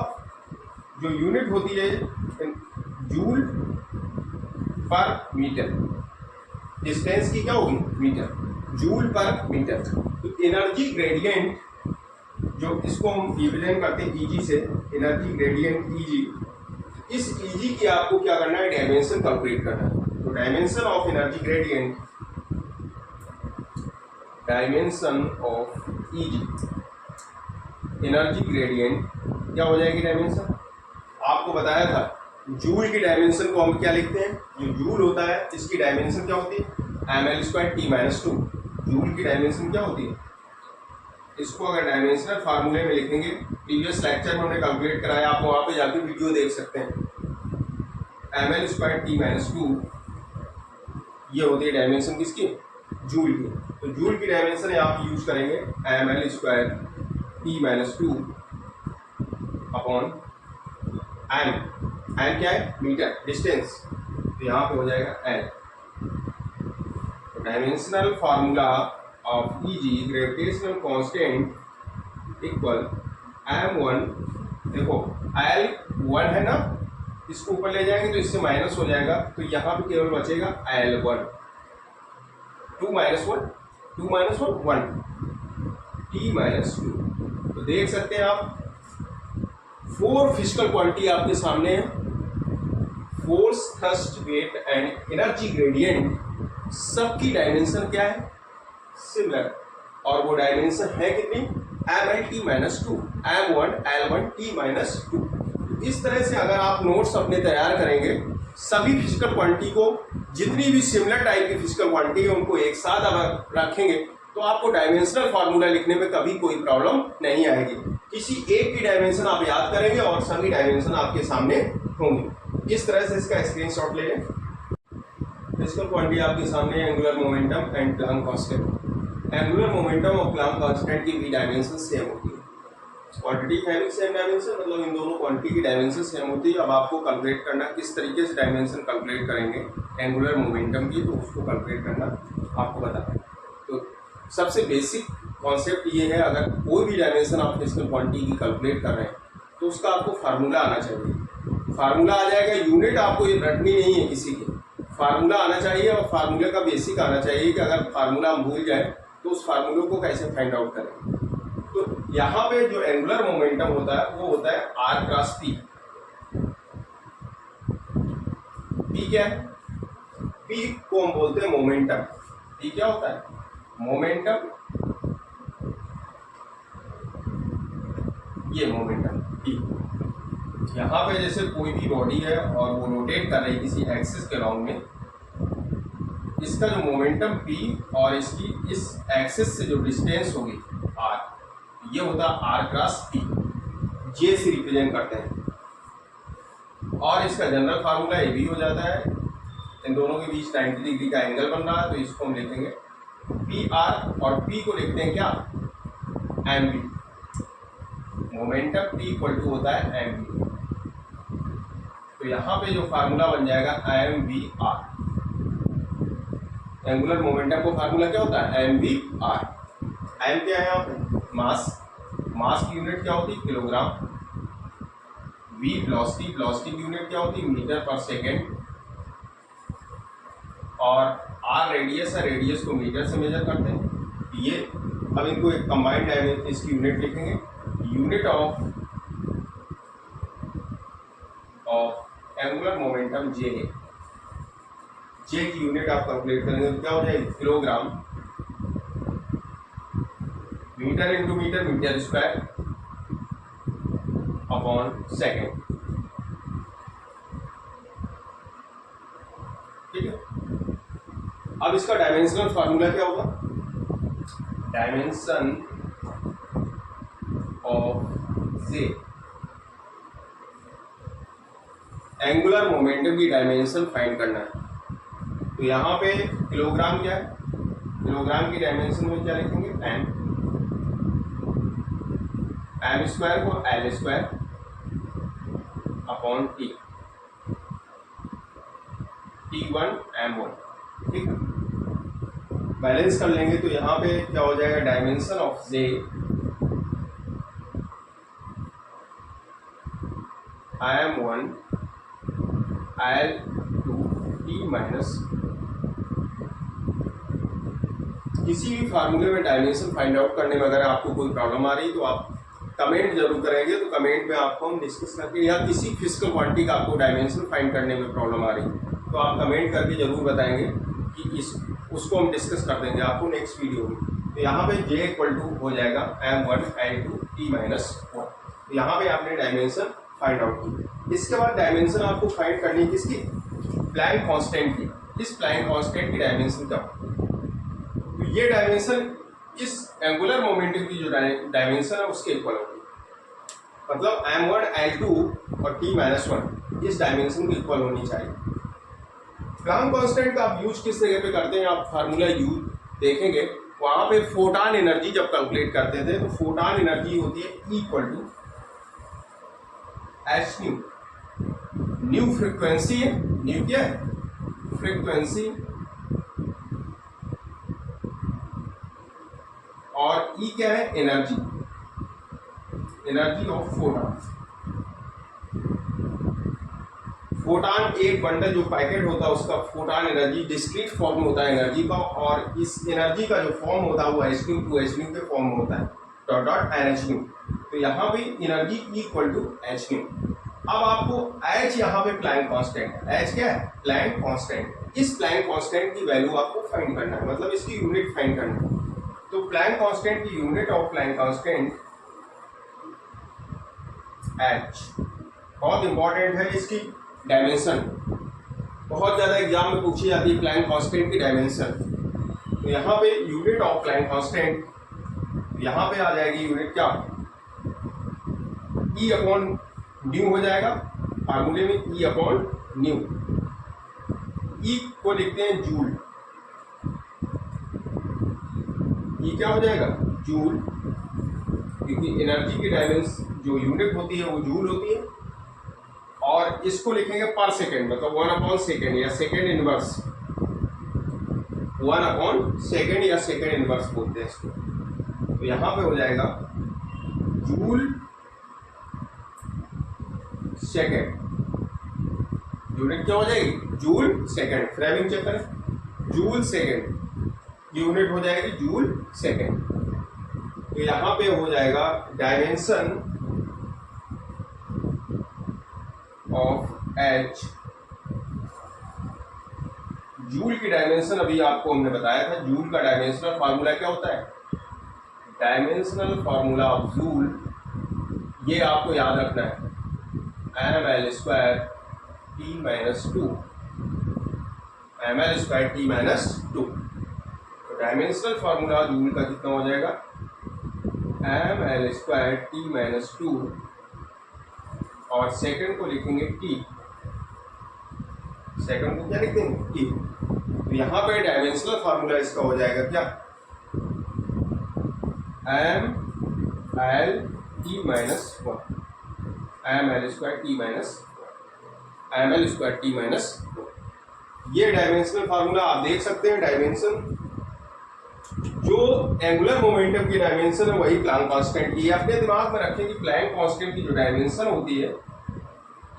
जो यूनिट होती है जूल पर मीटर, डिस्टेंस की क्या होगी, मीटर, जूल पर मीटर। तो एनर्जी ग्रेडियंट जो इसको हम रिप्रेजेंट करते हैं Eg से, एनर्जी ग्रेडियंट Eg, इस Eg की आपको क्या करना है, डायमेंशन कंप्लीट करना है। तो dimension of energy gradient, dimension of Eg, energy gradient क्या हो जाएगी डायमेंशन, आपको बताया था जूल की डायमेंशन को हम क्या लिखते हैं, जो जूल होता है इसकी डायमेंशन क्या होती है, ml² t minus to. Joule की डायमेंशन क्या होती है, इसको अगर डायमेंशनल फार्मूले में लिखेंगे, प्रीवियस लेक्चर में हमने कंप्लीट कराया, आप वहाँ पे जाके वीडियो देख सकते हैं। ml² t माइनस टू, ये होती है डायमेंशन किसकी, जूल की। तो जूल की डायमेंशन आप यूज करेंगे ml² t minus two upon n क्या है, मीटर, डिस्टेंस, तो यहाँ पे हो जाएगा n। तो dimensional formula of Eg, gravitational constant equal m1, देखो l1 है ना, इसको ऊपर ले जाएंगे तो इससे माइनस हो जाएगा, तो यहाँ पे केवल बचेगा l1, 2 - 1 1, T माइनस टू। तो देख सकते हैं आप 4 फिजिकल क्वांटिटी आपके सामने है, force, thrust, weight and energy gradient, सबकी डायमेंशन क्या है, सिमिलर। और वो डायमेंशन है कितनी, mlt minus two, m1 l1 t minus two. इस तरह से अगर आप नोट्स अपने तैयार करेंगे, सभी फिजिकल क्वांटिटी को, जितनी भी सिमिलर टाइप की फिजिकल क्वांटिटी है उनको एक साथ अगर रखेंगे तो आपको डायमेंशनल फार्मूला लिखने में कभी कोई प्रॉब्लम नहीं आएगी। किसी एक की डायमेंशन आप याद करेंगे और सभी डायमेंशन आपके सामने होंगे। इस तरह से इसका स्क्रीनशॉट ले लें। फिजिकल क्वांटिटी आपके सामने, angular momentum and Planck constant. Angular momentum और प्लांक कांस्टेंट की भी डायमेंशन सेम होती है। क्वांटिटी है भी सेम डायमेंशन, मतलब इन दोनों क्वांटिटी की डायमेंशन सेम होती है। अब आपको कैलकुलेट करना किस तरीके से डायमेंशन कैलकुलेट करेंगे एंगुलर मोमेंटम की, तो उसको कैलकुलेट करना आपको बताएं। तो सबसे बेसिक कॉन्सेप्ट ये है, अगर कोई भी डायमेंशन आप फिजिकल क्वांटिटी की कैलकुलेट कर रहे हैं तो उसका आपको फार्मूला आना चाहिए। फार्मूला आ जाएगा, यूनिट आपको ये रटनी नहीं है किसी की, फार्मूला आना चाहिए। और फार्मूले का बेसिक आना चाहिए कि अगर फार्मूला हम भूल जाए तो उस फार्मूले को कैसे फाइंड आउट करें। तो यहाँ पे जो एंगुलर मोमेंटम होता है वो होता है r क्रॉस p। p क्या है, p को हम बोलते हैं मोमेंटम। p क्या होता है, मोमेंटम। ये मोमेंटम p। यहाँ पे जैसे कोई भी बॉडी है और वो रोटेट कर रही है किसी एक्सिस के लॉन्ग में, इसका जो मोमेंटम p और इसकी इस एक्सिस से जो डिस्टेंस होगी r, ये होता है r क्रॉस p, जे से रिप्रेजेंट करते हैं। और इसका जनरल फार्मूला ये भी हो जाता है, इन दोनों के बीच 90 डिग्री का एंगल बन रहा है, तो इसको हम लिखेंगे पी आर, और p को लिखते हैं क्या, M B. Momentum p equal to होता है एम बी। तो यहाँ पे जो फार्मूला बन जाएगा M B R. Angular momentum को फार्मूला क्या होता है, एम बी आर। एम क्या है यहाँ पे, मास। मास की यूनिट क्या होती है, किलोग्राम। वी वेलोसिटी, वेलोसिटी की यूनिट क्या होती है, मीटर पर सेकेंड। और आर रेडियस है, रेडियस को मीटर से मेजर करते हैं। ये अब इनको एक कंबाइंड डायमेंशन इसकी यूनिट लिखेंगे, यूनिट ऑफ एंगुलर मोमेंटम जे है। जे की यूनिट आप कैलकुलेट करेंगे तो क्या हो जाएगी, kilogram. Metre into metre, metre square upon second. ठीक है। अब इसका डायमेंशनल फार्मूला क्या होगा, dimension of J. Angular momentum की डायमेंशन फाइंड करना है। तो यहाँ पे किलोग्राम क्या है, किलोग्राम की डायमेंशन में क्या लिखेंगे, एम। एम स्क्वायर को L square upon T, T1 M1। ठीक है, बैलेंस कर लेंगे तो यहाँ पे क्या हो जाएगा, dimension of J M1 L2 T minus. किसी भी फार्मूले में डायमेंशन फाइंड आउट करने में अगर आपको कोई प्रॉब्लम आ रही तो आप कमेंट जरूर करेंगे, तो कमेंट में आपको हम डिस्कस करके, या किसी फिजिकल क्वांटिटी का आपको डायमेंशन फाइंड करने में प्रॉब्लम आ रही है तो आप कमेंट करके जरूर बताएंगे कि उसको हम डिस्कस कर देंगे आपको नेक्स्ट वीडियो में। तो यहाँ पे J इक्वल टू हो जाएगा M1 L2 T माइनस 1। तो यहाँ पे आपने डायमेंशन फाइंड आउट की। इसके बाद डायमेंशन आपको फाइंड करनी है किसकी, प्लैंक कांस्टेंट की। इस प्लैंक कांस्टेंट की डायमेंशन क्या, तो ये डायमेंशन इस एंगुलर मोमेंटम की जो डायमेंशन है उसके इक्वल होगी। मतलब M1 L2 और T माइनस 1 इस डायमेंशन को इक्वल होनी चाहिए। प्लैंक कांस्टेंट का आप यूज किस जगह पे करते हैं, आप फार्मूला यूज देखेंगे, वहां पे फोटॉन एनर्जी जब कैलकुलेट करते थे तो फोटॉन एनर्जी होती है equal to H nu. Nu frequency है, न्यू क्या है, फ्रीक्वेंसी, और ई क्या है, energy, energy of photon. Photon एक बंडल जो पैकेट होता है उसका फोटान एनर्जी डिस्क्रीट फॉर्म होता है एनर्जी का, और इस एनर्जी का जो फॉर्म होता है वो h2 टू h के फॉर्म में होता है, डॉट डॉट NH। तो यहाँ पे एनर्जी इक्वल टू h। अब आपको h यहाँ पे प्लैंक कांस्टेंट है, h क्या है? Planck constant. इस प्लैंक कांस्टेंट की वैल्यू आपको फाइंड करना है, मतलब इसकी यूनिट फाइंड करना है। तो प्लैंक कांस्टेंट की unit of Planck constant h बहुत इंपॉर्टेंट है। इसकी डायमेंशन बहुत ज़्यादा एग्जाम में पूछी जाती है, प्लैंक कांस्टेंट की डायमेंशन। तो यहाँ पे यूनिट ऑफ प्लैंक कांस्टेंट यहाँ पे आ जाएगी यूनिट क्या? E अपॉन न्यू हो जाएगा फार्मूले में, E अपॉन न्यू। E को लिखते हैं जूल, E क्या हो जाएगा? जूल, क्योंकि एनर्जी की डायमेंशन जो यूनिट होती है वो जूल होती है। और इसको लिखेंगे पर सेकेंड, मतलब 1 अपॉन सेकेंड या सेकेंड इनवर्स, 1 अपॉन सेकेंड या सेकेंड इनवर्स बोलते हैं इसको। तो यहाँ पे हो जाएगा जूल सेकेंड, यूनिट क्या हो जाएगी? Joule second. फ्रेमिंग चेक करें, जूल सेकेंड, यूनिट हो जाएगी जूल सेकेंड। तो यहाँ पे हो जाएगा डायमेंशन ऑफ H, जूल की डायमेंशन अभी आपको हमने बताया था। जूल का डायमेंशनल फार्मूला क्या होता है? डायमेंशनल फार्मूला ऑफ जूल, ये आपको याद रखना है, ml² T - 2, ml² T - 2। तो डायमेंशनल फार्मूला जूल का कितना हो जाएगा? ml² T - 2, और सेकंड को लिखेंगे T, सेकंड को क्या लिख देंगे? T। तो यहाँ पे डायमेंशनल फार्मूला इसका हो जाएगा क्या? ml T - 1, ml² T - ml² T - 2। ये डायमेंशनल फार्मूला आप देख सकते हैं। डायमेंशन जो एंगुलर मोमेंटम की डायमेंशन है वही प्लैंक कांस्टेंट की है। अपने दिमाग में रखें कि प्लैंक कांस्टेंट की जो डायमेंशन होती है,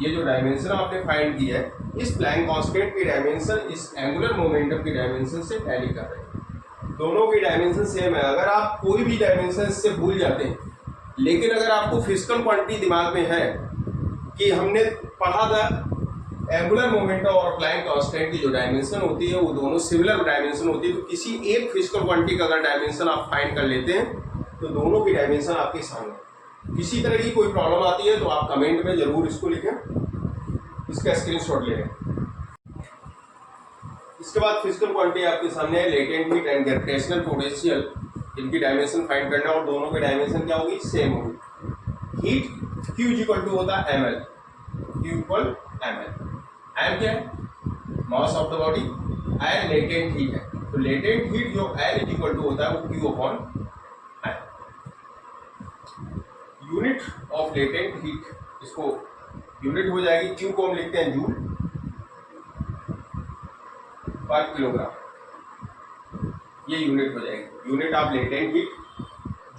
ये जो डायमेंशन आपने फाइंड की है, इस प्लैंक कांस्टेंट की डायमेंशन इस एंगुलर मोमेंटम की डायमेंशन से टैली कर रहे हैं। दोनों की डायमेंशन सेम है। अगर आप कोई भी डायमेंशन इससे भूल जाते हैं, लेकिन अगर आपको फिजिकल क्वांटिटी दिमाग में है कि हमने पढ़ा था एंगुलर मोमेंटम और प्लैंक कांस्टेंट की जो डायमेंशन होती है वो दोनों सिमिलर डायमेंशन होती है, तो किसी एक फिजिकल क्वांटिटी का अगर डायमेंशन आप फाइंड कर लेते हैं तो दोनों की डायमेंशन आपके सामने। किसी तरह की कोई प्रॉब्लम आती है तो आप कमेंट में जरूर इसको लिखें, इसका स्क्रीनशॉट ले लें। इसके बाद फिजिकल क्वांटिटी आपके सामने है, latent heat and gravitational potential, इनकी डायमेंशन फाइंड करना और दोनों की डायमेंशन क्या होगी? सेम होगी। हीट Q इक्वल टू होता है ml, Q equal ml। M क्या है? Mass of the body. And latent heat है, तो लेटेंट हीट जो L इक्वल टू होता है वो Q upon M। Unit of latent heat, इसको यूनिट हो जाएगी, Q को हम लिखते हैं जूल पर किलोग्राम, ये यूनिट हो जाएगी। Unit of latent heat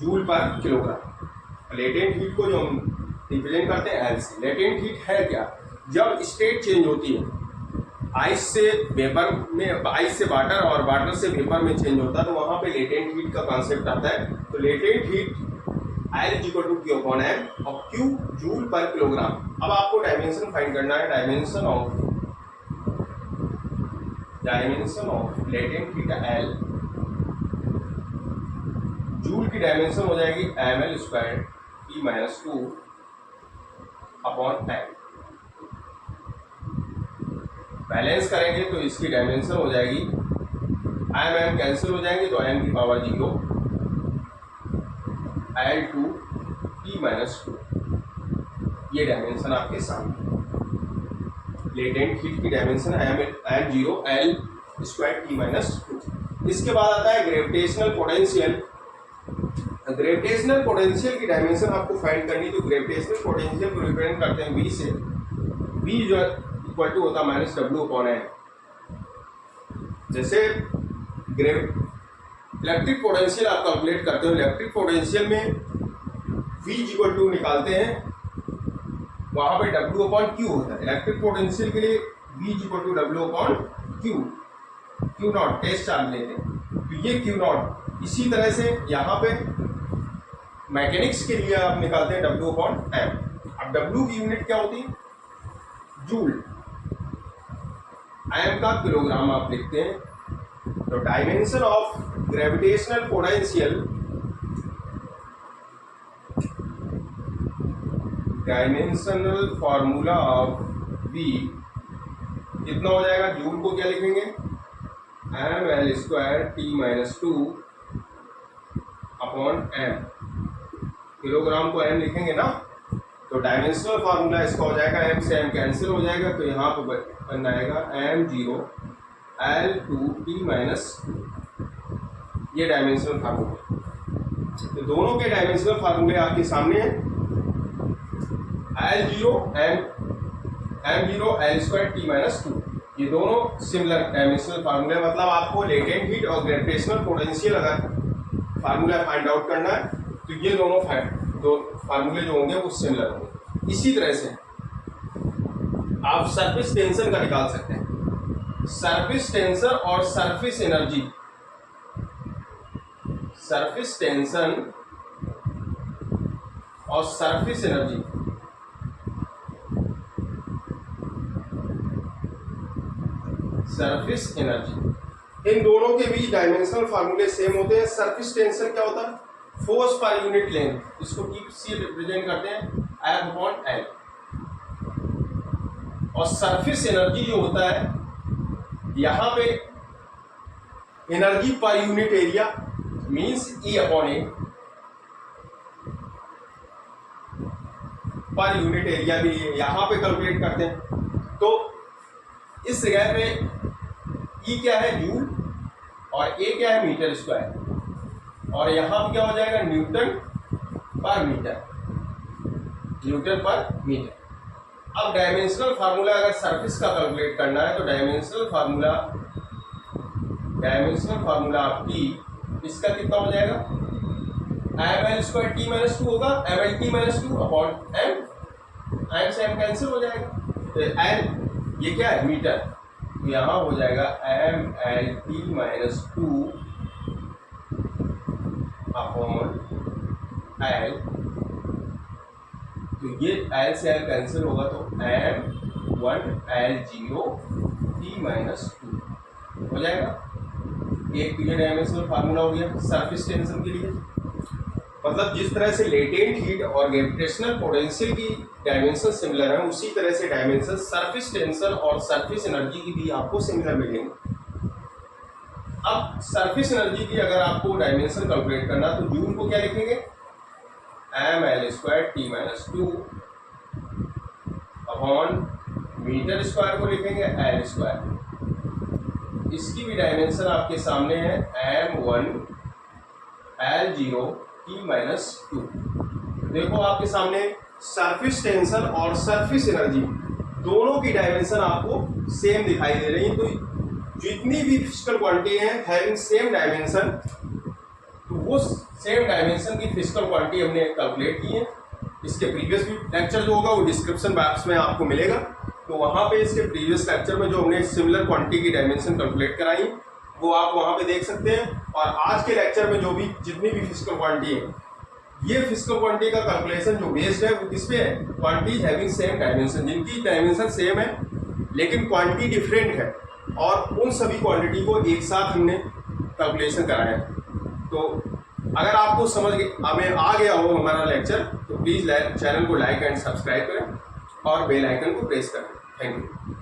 joule पर किलोग्राम। लेटेंट हीट को जो हम रिप्रेजेंट करते हैं L से। लेटेंट हीट है क्या? जब स्टेट चेंज होती है, आइस से वेपर में, आइस से वाटर और वाटर से वेपर में चेंज होता है, तो वहाँ पे लेटेंट हीट का कॉन्सेप्ट आता है। तो latent heat L equal to Q upon M और Q जूल पर किलोग्राम। अब आपको डायमेंशन फाइंड करना है, dimension of latent heat L, joule की डायमेंशन हो जाएगी ml² T - 2 upon M। Balance करेंगे तो इसकी डायमेंशन हो जाएगी, m कैंसिल हो जाएंगे तो m की पावर 0 L2 T - 2। ये डायमेंशन आपके सामने, लेटेंट हीट की डायमेंशन L0 L² T - 2। इसके बाद आता है ग्रेविटेशनल पोटेंशियल। ग्रेविटेशनल पोटेंशियल की डायमेंशन आपको फाइंड करनी, तो ग्रेविटेशनल पोटेंशियल को रिप्रेजेंट करते हैं V से। V जो इक्वल टू होता है -W अपॉन M। जैसे इलेक्ट्रिक पोटेंशियल आप कैलकुलेट करते हो, इलेक्ट्रिक पोटेंशियल में V इक्वल टू निकालते हैं वहाँ पे W अपॉन क्यू होता है। इलेक्ट्रिक पोटेंशियल के लिए V is equal to W upon Q naught test charge लेते हैं, तो ये क्यू नॉट। इसी तरह से यहाँ पे मैकेनिक्स के लिए आप निकालते हैं W अपॉन एम। अब W की यूनिट क्या होती है? जूल। एम का किलोग्राम आप लिखते हैं। तो dimension of gravitational potential, dimensional formula of V कितना हो जाएगा? जूल को क्या लिखेंगे? ml square T minus 2 upon M. Kilogram को m लिखेंगे ना, तो डायमेंशनल फार्मूला इसका हो जाएगा, m से m कैंसिल हो जाएगा, तो यहाँ पर बनना आएगा m0 L2 T माइनस, ये डायमेंशनल फार्मूला। तो दोनों के डायमेंशनल फार्मूले आपके सामने हैं। L0 m0 L square T minus 2, ये दोनों सिमिलर डायमेंशनल फार्मूले। मतलब आपको लेटेंट हीट और ग्रेविटेशनल पोटेंशियल अगर फार्मूला फाइंड आउट करना है तो ये दोनों फार्मूले जो होंगे वो सिमिलर होंगे। इसी तरह से आप सरफेस टेंशन का निकाल सकते हैं। सरफेस टेंशन और सरफेस एनर्जी, सरफेस टेंशन और सरफेस एनर्जी, सरफेस एनर्जी, इन दोनों के बीच डायमेंशनल फार्मूले सेम होते हैं। सरफेस टेंशन क्या होता है? फोर्स पर यूनिट लेंथ, इसको टी से रिप्रेजेंट करते हैं F अपॉन L। और सरफेस एनर्जी जो होता है, यहाँ पे energy per unit area means E upon A, per unit area भी यहाँ पे कैलकुलेट करते हैं। तो इस जगह पे E क्या है? जूल, और A क्या है? मीटर स्क्वायर, और यहाँ पे क्या हो जाएगा? Newton per metre, Newton per metre. अब डायमेंशनल फार्मूला अगर सरफेस का कैलकुलेट करना है तो डायमेंशनल फार्मूला आप T, इसका कितना हो जाएगा? ml स्क्वायर T माइनस 2 होगा, ml T minus 2 upon m, m से m कैंसिल हो जाएगा, तो l ये क्या है? मीटर, तो यहाँ हो जाएगा ml T minus 2 upon L, तो ये L से L कैंसिल होगा, तो m1 L0 T माइनस 2 हो जाएगा। एक तो ये डायमेंशनल फार्मूला हो गया सरफेस टेंशन के लिए। मतलब जिस तरह से लेटेंट हीट और ग्रेविटेशनल पोटेंशियल की डायमेंशन सिमिलर है, उसी तरह से डायमेंशन सरफेस टेंशन और सरफेस एनर्जी की भी आपको सिमिलर मिलेंगे। अब सरफेस एनर्जी की अगर आपको डायमेंशन कैलकुलेट करना तो जूल को क्या लिखेंगे? ml square T minus 2 upon metre square को लिखेंगे L स्क्वायर। इसकी भी डायमेंशन आपके सामने है, m1 L0 T माइनस 2। देखो आपके सामने सरफेस टेंशन और सरफेस एनर्जी दोनों की डायमेंशन आपको सेम दिखाई दे रही है। तो जितनी भी फिजिकल क्वांटिटी है हैविंग सेम डायमेंशन, तो वो सेम डायमेंशन की फिजिकल क्वांटिटी हमने कैलकुलेट की है। इसके प्रीवियस भी लेक्चर जो होगा वो डिस्क्रिप्शन बॉक्स में आपको मिलेगा, तो वहाँ पे इसके प्रीवियस लेक्चर में जो हमने सिमिलर क्वांटिटी की डायमेंशन कैलकुलेट कराई वो आप वहाँ पे देख सकते हैं। और आज के लेक्चर में जो भी जितनी भी फिजिकल क्वांटिटी है, ये फिजिकल क्वांटिटी का कैलकुलेशन जो बेस्ड है वो किस पे है? क्वांटिटीज हैविंग सेम डायमेंशन, जिनकी डायमेंशन सेम है लेकिन क्वांटिटी डिफरेंट है, और उन सभी क्वांटिटी को एक साथ हमने कैलकुलेशन कराया है। तो अगर आपको समझ हमें आ गया हो हमारा लेक्चर, तो प्लीज़ चैनल को लाइक एंड सब्सक्राइब करें और बेल आइकन को प्रेस करें। Thank you.